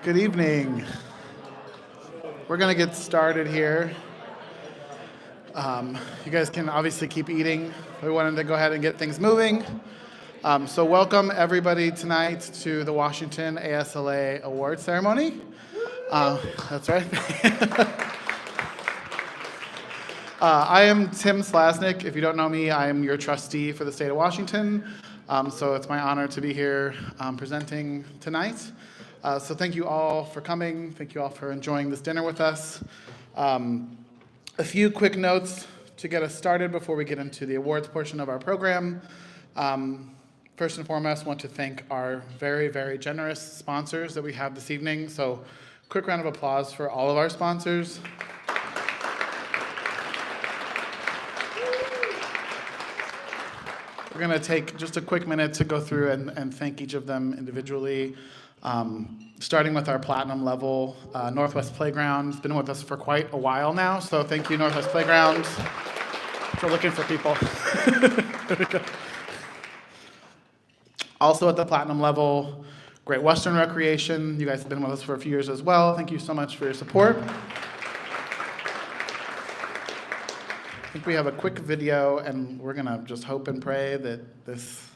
Good evening. We're going to get started here. You guys can obviously keep eating. We wanted to go ahead and get things moving. So welcome everybody tonight to the Washington ASLA Award Ceremony. That's right. I am Tim Slasnick. If you don't know me, I am your trustee for the state of Washington. So it's my honor to be here presenting tonight. So thank you all for coming. Thank you all for enjoying this dinner with us. A few quick notes to get us started before we get into the awards portion of our program. First and foremost, I want to thank our very, very generous sponsors that we have this evening. So quick round of applause for all of our sponsors. We're going to take just a quick minute to go through and thank each of them individually. Starting with our platinum level, Northwest Playground has been with us for quite a while now, so thank you, Northwest Playground, for looking for people. There we go. Also at the platinum level, Great Western Recreation. You guys have been with us for a few years as well. Thank you so much for your support. I think we have a quick video, and we're going to just hope and pray that this...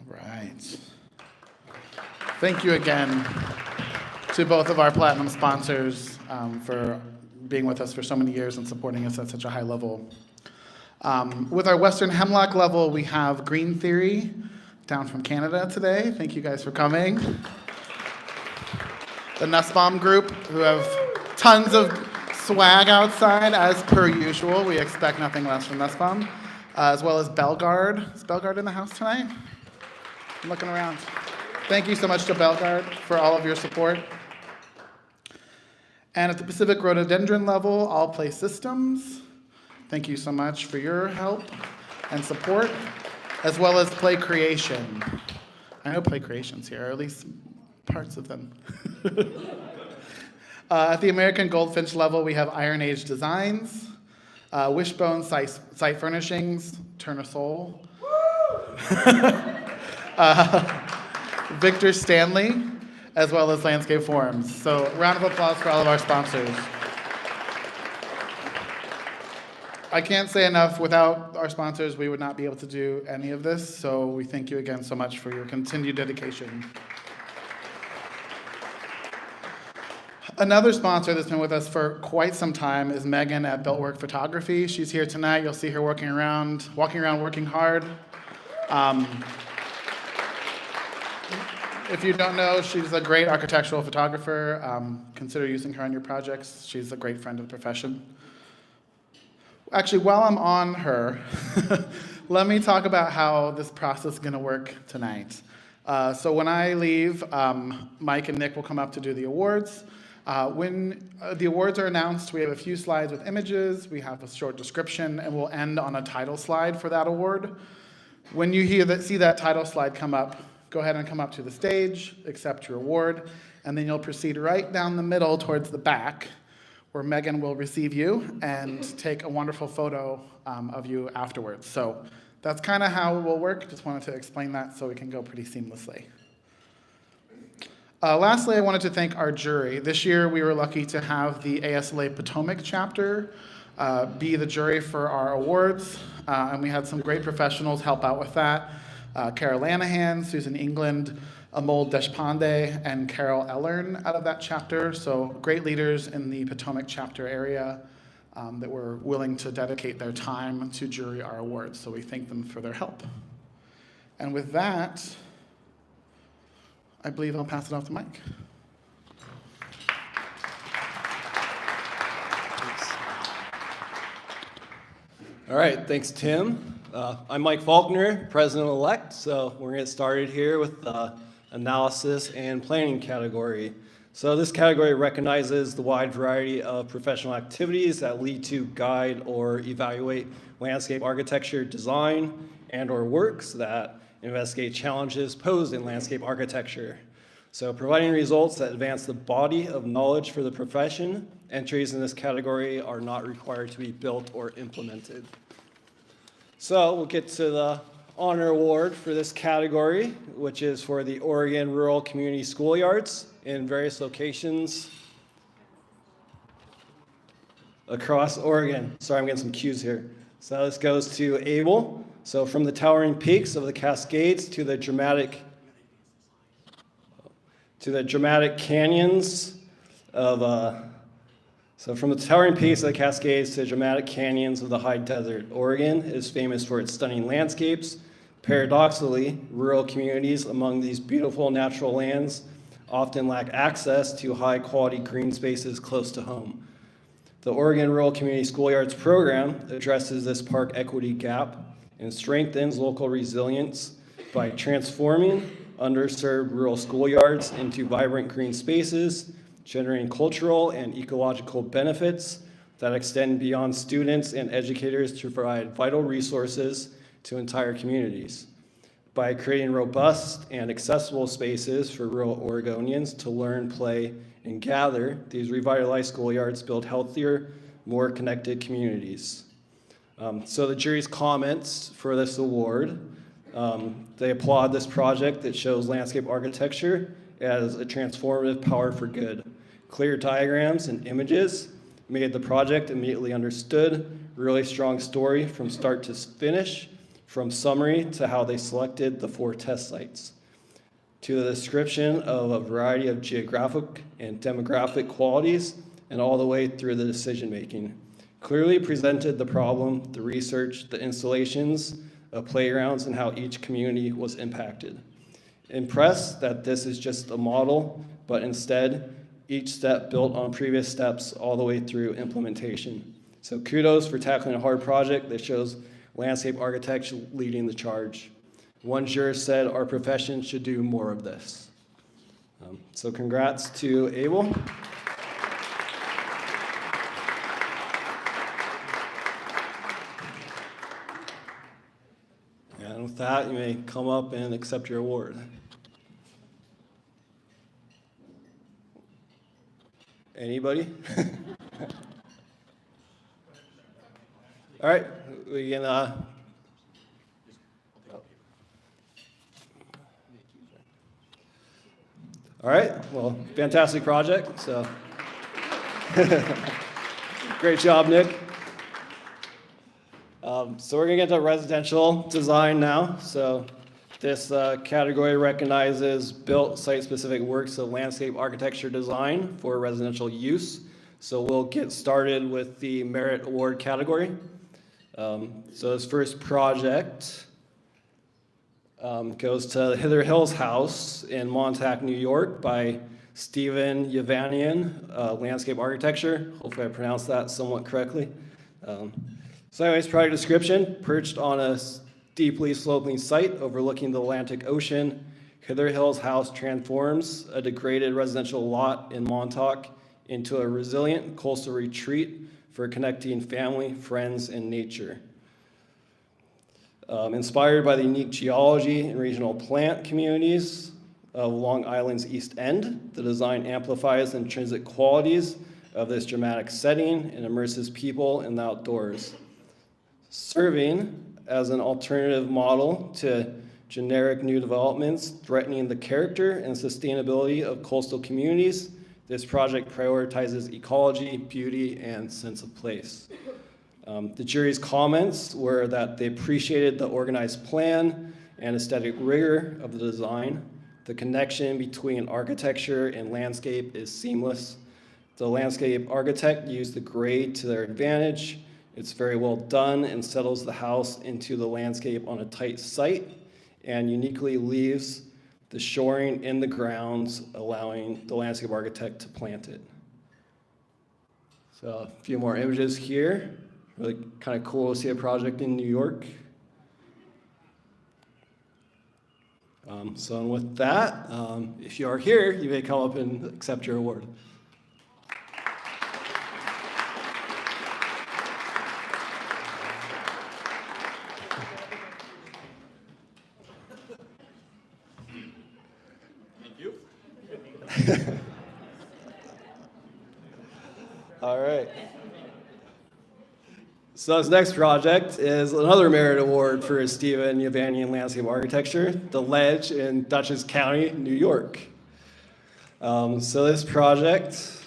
Right. Thank you again to both of our platinum sponsors for being with us for so many years and supporting us at such a high level. With our Western Hemlock level, we have Green Theory down from Canada today. Thank you guys for coming. The Nussbaum Group, who have tons of swag outside, as per usual. We expect nothing less from Nussbaum. As well as Bellegarde. Is Bellegarde in the house tonight? I'm looking around. Thank you so much to Bellegarde for all of your support. And at the Pacific Rhododendron level, All Play Systems. Thank you so much for your help and support, as well as Play Creation. I know Play Creation's here, or at least parts of them. At the American Goldfinch level, we have Iron Age Designs, Wishbone Site Furnishings, Turner Soul. Victor Stanley, as well as Landscape Forums. So round of applause for all of our sponsors. I can't say enough, without our sponsors, we would not be able to do any of this. So we thank you again so much for your continued dedication. Another sponsor that's been with us for quite some time is Megan at Beltwork Photography. She's here tonight. You'll see her working around, working hard. If you don't know, she's a great architectural photographer. Consider using her on your projects. She's a great friend of the profession. Actually, while I'm on her, let me talk about how this process is going to work tonight. So when I leave, Mike and Nick will come up to do the awards. When the awards are announced, we have a few slides with images, we have a short description, and we'll end on a title slide for that award. When you see that title slide come up, go ahead and come up to the stage, accept your award, and then you'll proceed right down the middle towards the back, where Megan will receive you and take a wonderful photo of you afterwards. So that's kind of how it will work. Just wanted to explain that so we can go pretty seamlessly. Lastly, I wanted to thank our jury. This year, we were lucky to have the ASLA Potomac chapter be the jury for our awards, and we had some great professionals help out with that. Carol Lanahan, Susan England, Amol Deshpande, and Carol Ellern out of that chapter. So great leaders in the Potomac chapter area that were willing to dedicate their time to jury our awards. So we thank them for their help. And with that, I believe I'll pass it off to Mike. All right, thanks, Tim. I'm Mike Faulkner, President-elect, so we're going to get started here with the analysis and planning category. So this category recognizes the wide variety of professional activities that lead to guide or evaluate landscape architecture design and/or works that investigate challenges posed in landscape architecture. So providing results that advance the body of knowledge for the profession, entries in this category are not required to be built or implemented. So we'll get to the honor award for this category, which is for the Oregon Rural Community Schoolyards in various locations across Oregon. Sorry, I'm getting some cues here. So this goes to Abel. So from the towering peaks of the Cascades to the dramatic canyons of, so from the towering peaks of the Cascades to the dramatic canyons of the high desert, Oregon is famous for its stunning landscapes. Paradoxically, rural communities among these beautiful natural lands often lack access to high-quality green spaces close to home. The Oregon Rural Community Schoolyards program addresses this park equity gap and strengthens local resilience by transforming underserved rural schoolyards into vibrant green spaces, generating cultural and ecological benefits that extend beyond students and educators to provide vital resources to entire communities. By creating robust and accessible spaces for rural Oregonians to learn, play, and gather, these revitalized schoolyards build healthier, more connected communities. So the jury's comments for this award, they applaud this project that shows landscape architecture as a transformative power for good. Clear diagrams and images made the project immediately understood, really strong story from start to finish, from summary to how they selected the 4 test sites, to the description of a variety of geographic and demographic qualities, and all the way through the decision making. Clearly presented the problem, the research, the installations of playgrounds, and how each community was impacted. Impressed that this is just a model, but instead, each step built on previous steps all the way through implementation. So kudos for tackling a hard project that shows landscape architecture leading the charge. One juror said our profession should do more of this. So congrats to Abel. And with that, you may come up and accept your award. Anybody? All right, we can, all right, well, fantastic project, so. Great job, Nick. So we're gonna get to residential design now. So this category recognizes built site-specific works of landscape architecture design for residential use. So we'll get started with the merit award category. So this first project goes to Hither Hills House in Montauk, New York by Stephen Yavanian, Landscape Architecture. Hopefully I pronounced that somewhat correctly. So anyways, project description: perched on a steeply sloping site overlooking the Atlantic Ocean, Hither Hills House transforms a degraded residential lot in Montauk into a resilient coastal retreat for connecting family, friends, and nature. Inspired by the unique geology and regional plant communities of Long Island's East End, the design amplifies the intrinsic qualities of this dramatic setting and immerses people in the outdoors, serving as an alternative model to generic new developments threatening the character and sustainability of coastal communities. This project prioritizes ecology, beauty, and sense of place. The jury's comments were that they appreciated the organized plan and aesthetic rigor of the design. The connection between architecture and landscape is seamless. The landscape architect used the grade to their advantage. It's very well done and settles the house into the landscape on a tight site and uniquely leaves the shoring in the grounds, allowing the landscape architect to plant it. So a few more images here. Really kind of cool to see a project in New York. So with that, if you are here, you may come up and accept your award. Thank you. All right. So this next project is another merit award for Stephen Yavanian Landscape Architecture, The Ledge in Dutchess County, New York. So this project,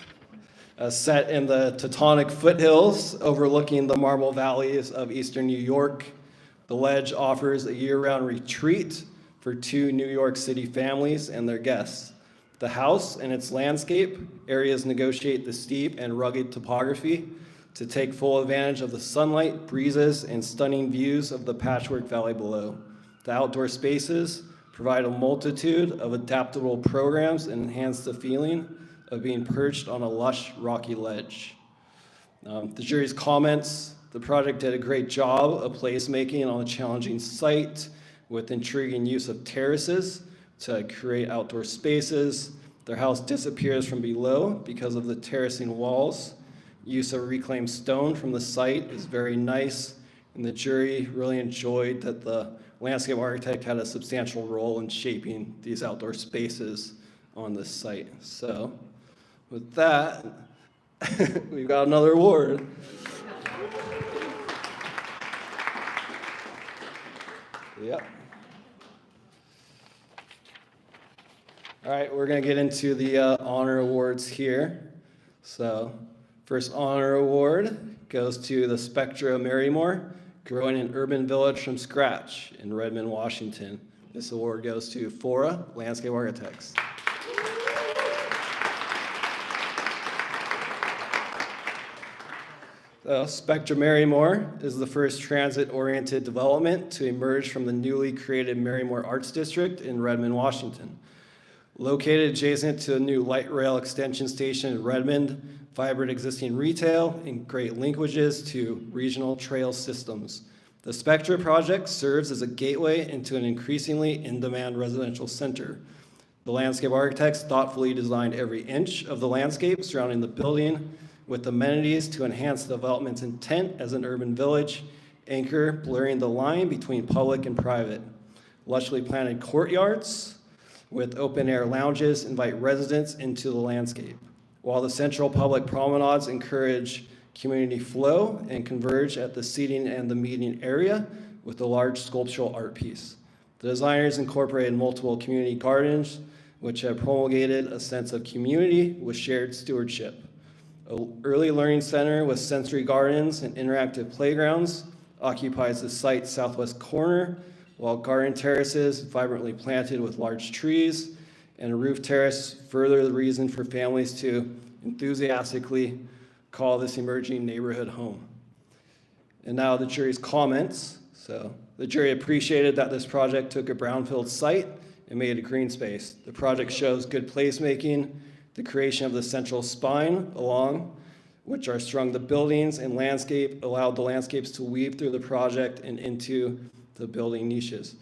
set in the Teutonic foothills overlooking the marble valleys of eastern New York, The Ledge offers a year-round retreat for 2 New York City families and their guests. The house and its landscape areas negotiate the steep and rugged topography to take full advantage of the sunlight, breezes, and stunning views of the Patchwork Valley below. The outdoor spaces provide a multitude of adaptable programs and enhance the feeling of being perched on a lush, rocky ledge. The jury's comments: the project did a great job of placemaking on a challenging site with intriguing use of terraces to create outdoor spaces. Their house disappears from below because of the terracing walls. Use of reclaimed stone from the site is very nice, and the jury really enjoyed that the landscape architect had a substantial role in shaping these outdoor spaces on this site. So with that, we've got another award. Yep. All right, we're going to get into the honor awards here. So, first honor award goes to the Spectra Marymore, growing an urban village from scratch in Redmond, Washington. This award goes to Fora Landscape Architects. Spectra Marymore is the first transit-oriented development to emerge from the newly created Marymore Arts District in Redmond, Washington. Located adjacent to a new light rail extension station in Redmond, vibrant existing retail, and great linkages to regional trail systems. The Spectra project serves as a gateway into an increasingly in-demand residential center. The landscape architects thoughtfully designed every inch of the landscape surrounding the building with amenities to enhance the development's intent as an urban village, anchor blurring the line between public and private. Lushly planted courtyards with open-air lounges invite residents into the landscape, while the central public promenades encourage community flow and converge at the seating and the meeting area with a large sculptural art piece. The designers incorporated multiple community gardens, which have promulgated a sense of community with shared stewardship. An early learning center with sensory gardens and interactive playgrounds occupies the site's southwest corner, while garden terraces, vibrantly planted with large trees, and a roof terrace further the reason for families to enthusiastically call this emerging neighborhood home. And now the jury's comments. So the jury appreciated that this project took a brownfield site and made it a green space. The project shows good placemaking, the creation of the central spine along which are strung the buildings and landscape, allowed the landscapes to weave through the project and into the building niches.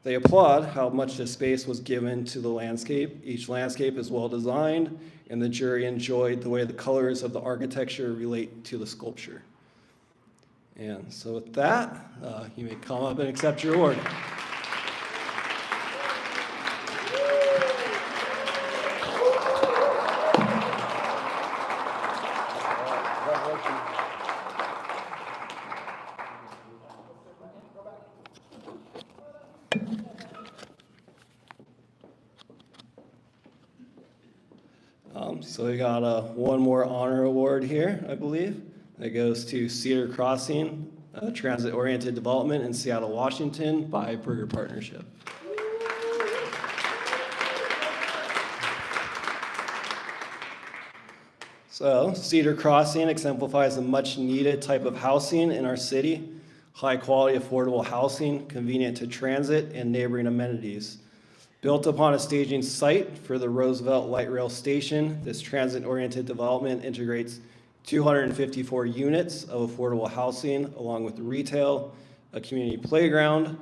They applaud how much the space was given to the landscape. Each landscape is well designed, and the jury enjoyed the way the colors of the architecture relate to the sculpture. And so with that, you may come up and accept your award. So we got one more honor award here, I believe. That goes to Cedar Crossing transit-oriented development in Seattle, Washington by Burger Partnership. So, Cedar Crossing exemplifies a much-needed type of housing in our city. High-quality, affordable housing, convenient to transit, and neighboring amenities. Built upon a staging site for the Roosevelt Light Rail Station, this transit-oriented development integrates 254 units of affordable housing, along with retail, a community playground,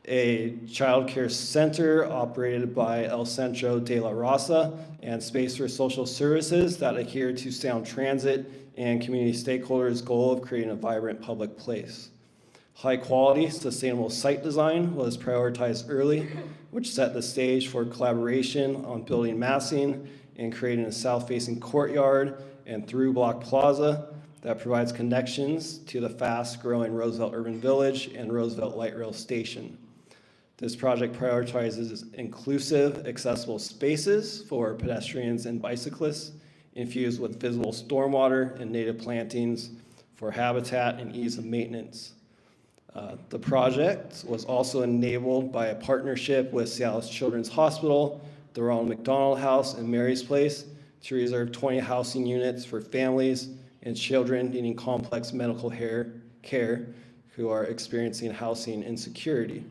a child care center operated by El Centro de la Raza, and space for social services that adhere to sound transit and community stakeholders' goal of creating a vibrant public place. High-quality, sustainable site design was prioritized early, which set the stage for collaboration on building massing and creating a south-facing courtyard and through-block plaza that provides connections to the fast-growing Roosevelt Urban Village and Roosevelt Light Rail Station. This project prioritizes inclusive, accessible spaces for pedestrians and bicyclists, infused with visible stormwater and native plantings for habitat and ease of maintenance. The project was also enabled by a partnership with Seattle's Children's Hospital, the Ronald McDonald House, and Mary's Place to reserve 20 housing units for families and children needing complex medical care who are experiencing housing insecurity.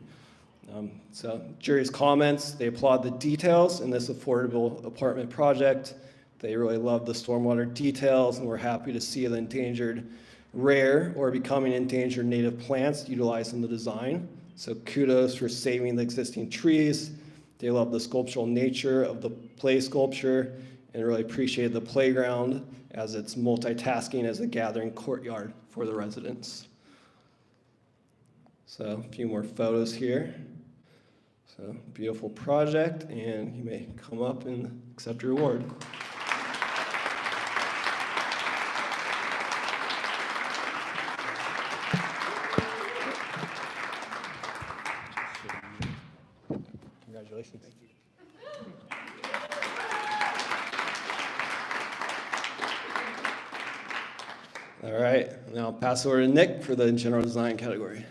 So jury's comments, they applaud the details in this affordable apartment project. They really love the stormwater details and we're happy to see the endangered rare or becoming endangered native plants utilized in the design. So kudos for saving the existing trees. They love the sculptural nature of the play sculpture and really appreciate the playground as it's multitasking as a gathering courtyard for the residents. So a few more photos here. So beautiful project, and you may come up and accept your award. Congratulations. Thank you. All right, now I'll pass over to Nick for the general design category.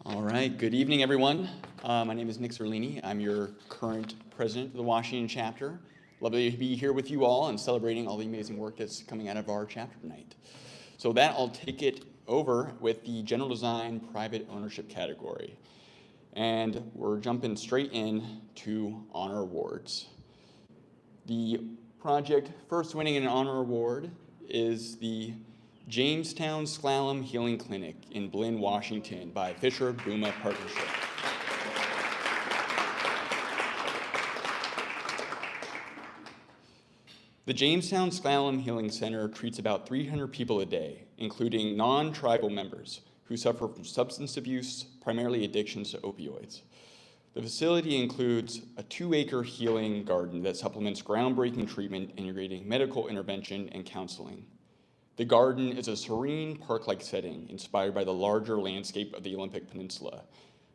All right, good evening, everyone. My name is Nick Zerlini. I'm your current president of the Washington chapter. Lovely to be here with you all and celebrating all the amazing work that's coming out of our chapter tonight. So that I'll take it over with the general design private ownership category. And we're jumping straight in to honor awards. The project first winning an honor award is the Jamestown Slalom Healing Clinic in Blinn, Washington by Fisher Booma Partnership. The Jamestown Slalom Healing Center treats about 300 people a day, including non-tribal members who suffer from substance abuse, primarily addictions to opioids. The facility includes a 2-acre healing garden that supplements groundbreaking treatment integrating medical intervention and counseling. The garden is a serene park-like setting inspired by the larger landscape of the Olympic Peninsula,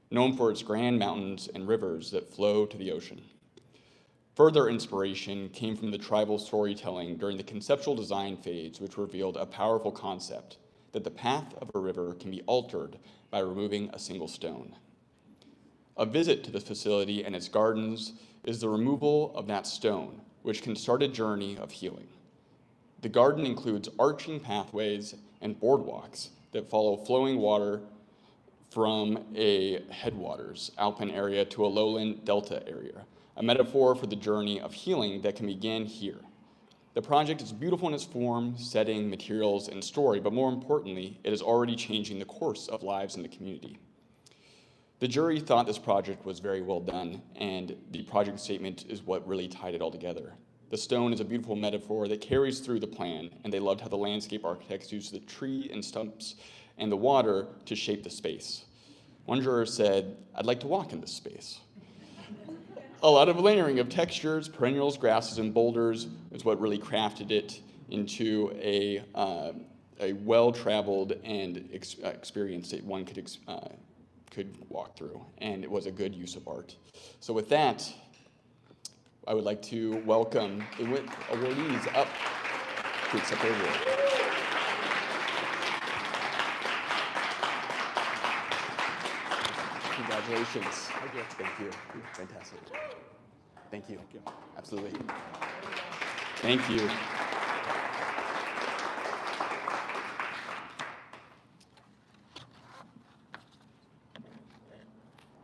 known for its grand mountains and rivers that flow to the ocean. Further inspiration came from the tribal storytelling during the conceptual design phase, which revealed a powerful concept that the path of a river can be altered by removing a single stone. A visit to the facility and its gardens is the removal of that stone, which can start a journey of healing. The garden includes arching pathways and boardwalks that follow flowing water from a headwaters alpine area to a lowland delta area, a metaphor for the journey of healing that can begin here. The project is beautiful in its form, setting, materials, and story, but more importantly, it is already changing the course of lives in the community. The jury thought this project was very well done, and the project statement is what really tied it all together. The stone is a beautiful metaphor that carries through the plan, and they loved how the landscape architects used the tree and stumps and the water to shape the space. One juror said, "I'd like to walk in this space." A lot of layering of textures, perennials, grasses, and boulders is what really crafted it into a well-traveled and experience that one could walk through, and it was a good use of art. So with that, I would like to welcome the awardees up to accept their award. Congratulations. Thank you. Thank you. Fantastic. Thank you. Thank you. Absolutely. Thank you.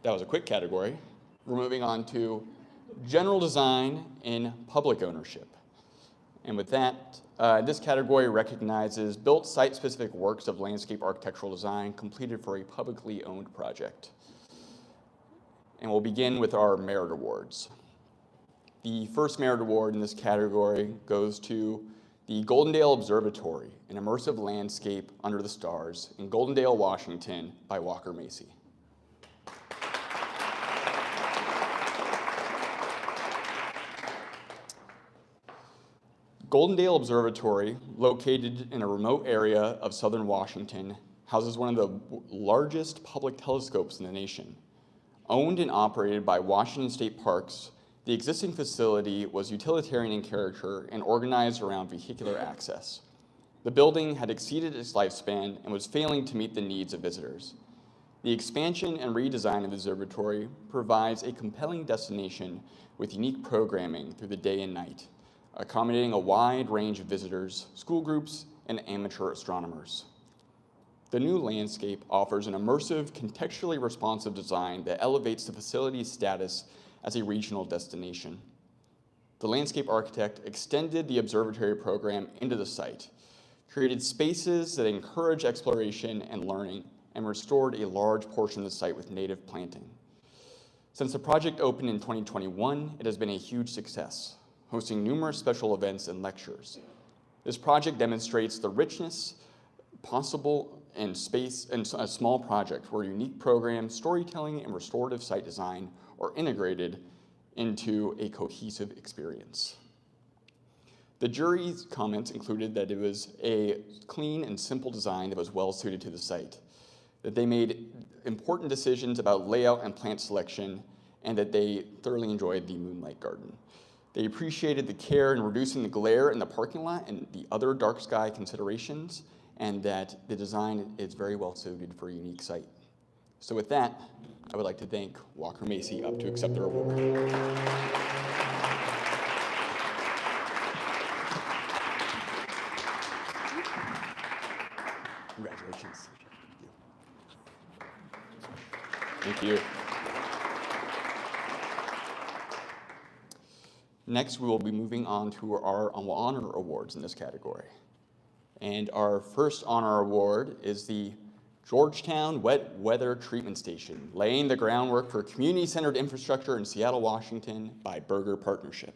That was a quick category. We're moving on to general design in public ownership. And with that, this category recognizes built site-specific works of landscape architectural design completed for a publicly owned project. And we'll begin with our merit awards. The first merit award in this category goes to the Goldendale Observatory, an immersive landscape under the stars in Goldendale, Washington by Walker Macy. Goldendale Observatory, located in a remote area of southern Washington, houses one of the largest public telescopes in the nation. Owned and operated by Washington State Parks, the existing facility was utilitarian in character and organized around vehicular access. The building had exceeded its lifespan and was failing to meet the needs of visitors. The expansion and redesign of the observatory provides a compelling destination with unique programming through the day and night, accommodating a wide range of visitors, school groups, and amateur astronomers. The new landscape offers an immersive, contextually responsive design that elevates the facility's status as a regional destination. The landscape architect extended the observatory program into the site, created spaces that encourage exploration and learning, and restored a large portion of the site with native planting. Since the project opened in 2021, it has been a huge success, hosting numerous special events and lectures. This project demonstrates the richness possible in space in a small project where unique programs, storytelling, and restorative site design are integrated into a cohesive experience. The jury's comments included that it was a clean and simple design that was well suited to the site, that they made important decisions about layout and plant selection, and that they thoroughly enjoyed the Moonlight Garden. They appreciated the care in reducing the glare in the parking lot and the other dark sky considerations, and that the design is very well suited for a unique site. So with that, I would like to thank Walker Macy up to accept their award. Congratulations. Thank you. Next, we will be moving on to our honor awards in this category. And our first honor award is the Georgetown Wet Weather Treatment Station, laying the groundwork for community-centered infrastructure in Seattle, Washington by Berger Partnership.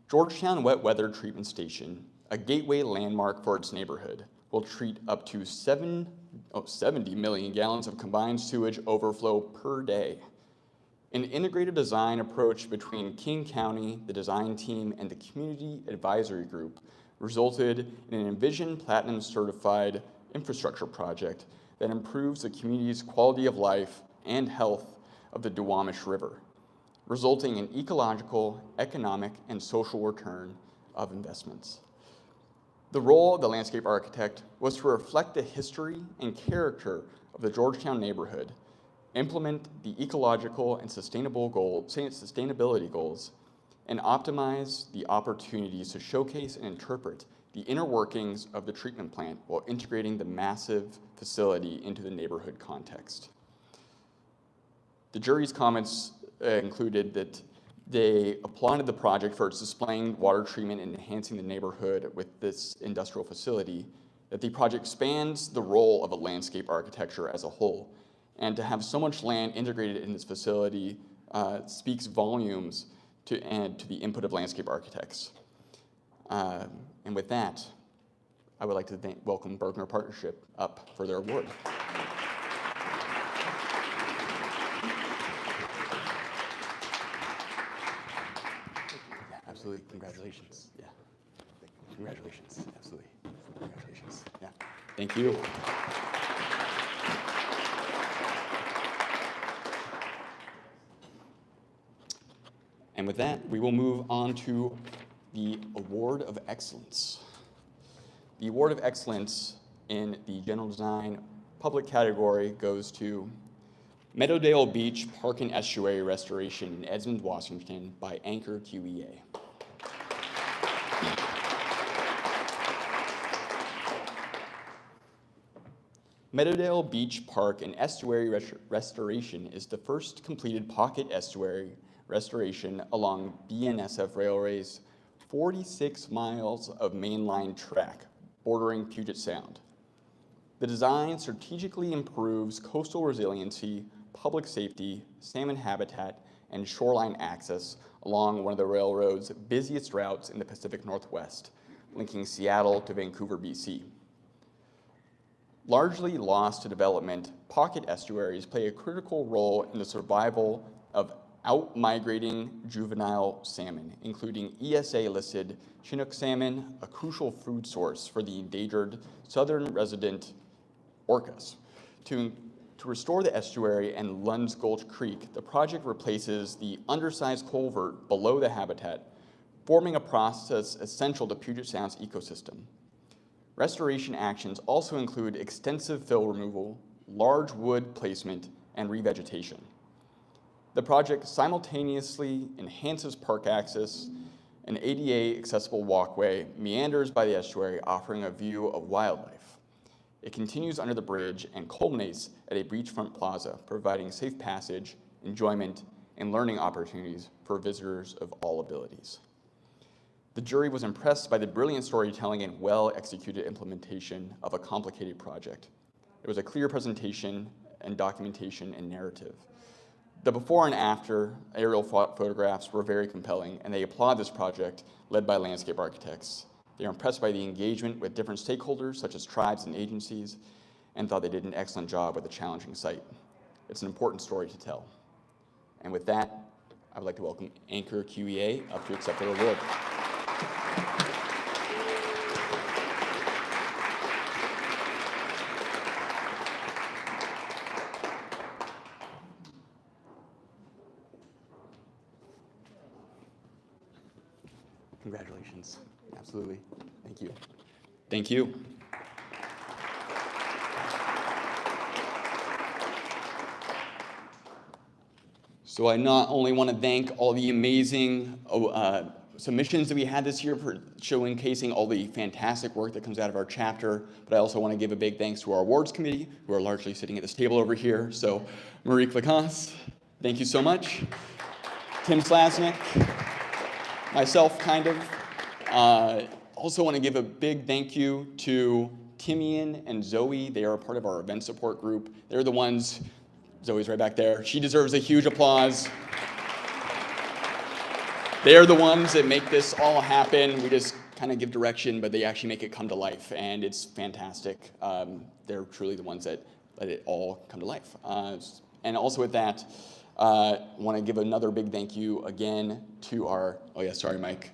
Georgetown Wet Weather Treatment Station, a gateway landmark for its neighborhood, will treat up to 70 million gallons of combined sewage overflow per day. An integrated design approach between King County, the design team, and the community advisory group resulted in an Envision Platinum certified infrastructure project that improves the community's quality of life and health of the Duwamish River, resulting in ecological, economic, and social return of investments. The role of the landscape architect was to reflect the history and character of the Georgetown neighborhood, implement the ecological and sustainability goals, and optimize the opportunities to showcase and interpret the inner workings of the treatment plant while integrating the massive facility into the neighborhood context. The jury's comments included that they applauded the project for its displaying water treatment and enhancing the neighborhood with this industrial facility, that the project spans the role of a landscape architecture as a whole, and to have so much land integrated in this facility speaks volumes to the input of landscape architects. And with that, I would like to welcome Berger Partnership up for their award. Absolutely, congratulations. Yeah, congratulations, absolutely, congratulations. Yeah, thank you. And with that, we will move on to the Award of Excellence. The award of excellence in the general design public category goes to Meadowdale Beach Park and Estuary Restoration in Edmond, Washington by Anchor QEA. Meadowdale Beach Park and Estuary Restoration is the first completed pocket estuary restoration along BNSF Railway's 46 miles of mainline track bordering Puget Sound. The design strategically improves coastal resiliency, public safety, salmon habitat, and shoreline access along one of the railroad's busiest routes in the Pacific Northwest, linking Seattle to Vancouver, BC. Largely lost to development, pocket estuaries play a critical role in the survival of out-migrating juvenile salmon, including ESA-listed Chinook salmon, a crucial food source for the endangered southern resident orcas. To restore the estuary and Lund's Gulch Creek, the project replaces the undersized culvert below the habitat, forming a process essential to Puget Sound's ecosystem. Restoration actions also include extensive fill removal, large wood placement, and revegetation. The project simultaneously enhances park access. An ADA-accessible walkway meanders by the estuary, offering a view of wildlife. It continues under the bridge and culminates at a beachfront plaza, providing safe passage, enjoyment, and learning opportunities for visitors of all abilities. The jury was impressed by the brilliant storytelling and well-executed implementation of a complicated project. It was a clear presentation and documentation and narrative. The before and after aerial photographs were very compelling, and they applaud this project led by landscape architects. They are impressed by the engagement with different stakeholders, such as tribes and agencies, and thought they did an excellent job with a challenging site. It's an important story to tell. And with that, I would like to welcome Anchor QEA up to accept their award. Congratulations. Absolutely. Thank you. Thank you. So I not only want to thank all the amazing submissions that we had this year for showcasing all the fantastic work that comes out of our chapter, but I also want to give a big thanks to our awards committee, who are largely sitting at this table over here. So Marie Clacas, thank you so much. Tim Slasnick, myself, kind of. Also want to give a big thank you to Timian and Zoe. They are a part of our event support group. They're the ones, Zoe's right back there. She deserves a huge applause. They are the ones that make this all happen. We just kind of give direction, but they actually make it come to life, and it's fantastic. They're truly the ones that let it all come to life. And also with that, want to give another big thank you again to our, oh yeah, sorry, Mike,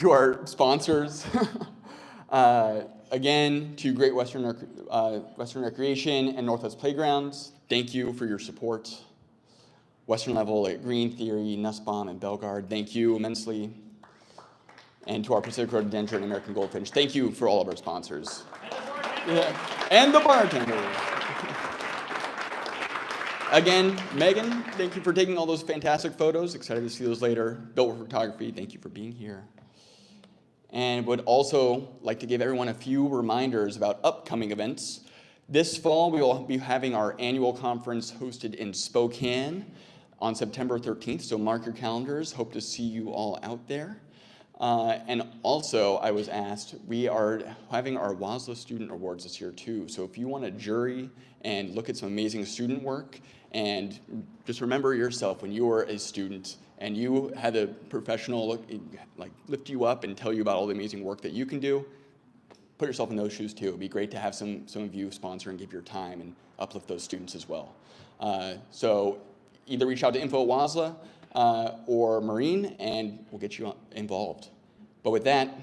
to our sponsors. Again, to Great Western Recreation and Northwest Playgrounds, thank you for your support. Western Level at Green Theory, Nussbaum, and Bellegarde, thank you immensely. And to our Pacific Rhododendron and American Goldfinch, thank you for all of our sponsors. And the bartender. Again, Megan, thank you for taking all those fantastic photos. Excited to see those later. Built Photography, thank you for being here. And would also like to give everyone a few reminders about upcoming events. This fall, we will be having our annual conference hosted in Spokane on September 13th, so mark your calendars. Hope to see you all out there. And also, I was asked, we are having our WASLA Student Awards this year too. So if you want a jury and look at some amazing student work, and just remember yourself when you were a student and you had a professional lift you up and tell you about all the amazing work that you can do, put yourself in those shoes too. It'd be great to have some of you sponsor and give your time and uplift those students as well. So either reach out to info@wasla or Marine, and we'll get you involved. But with that,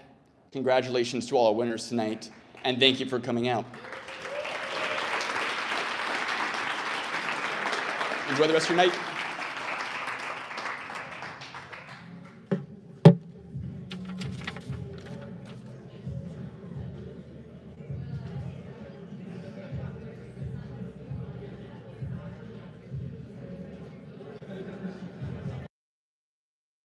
congratulations to all our winners tonight, and thank you for coming out. Enjoy the rest of your night.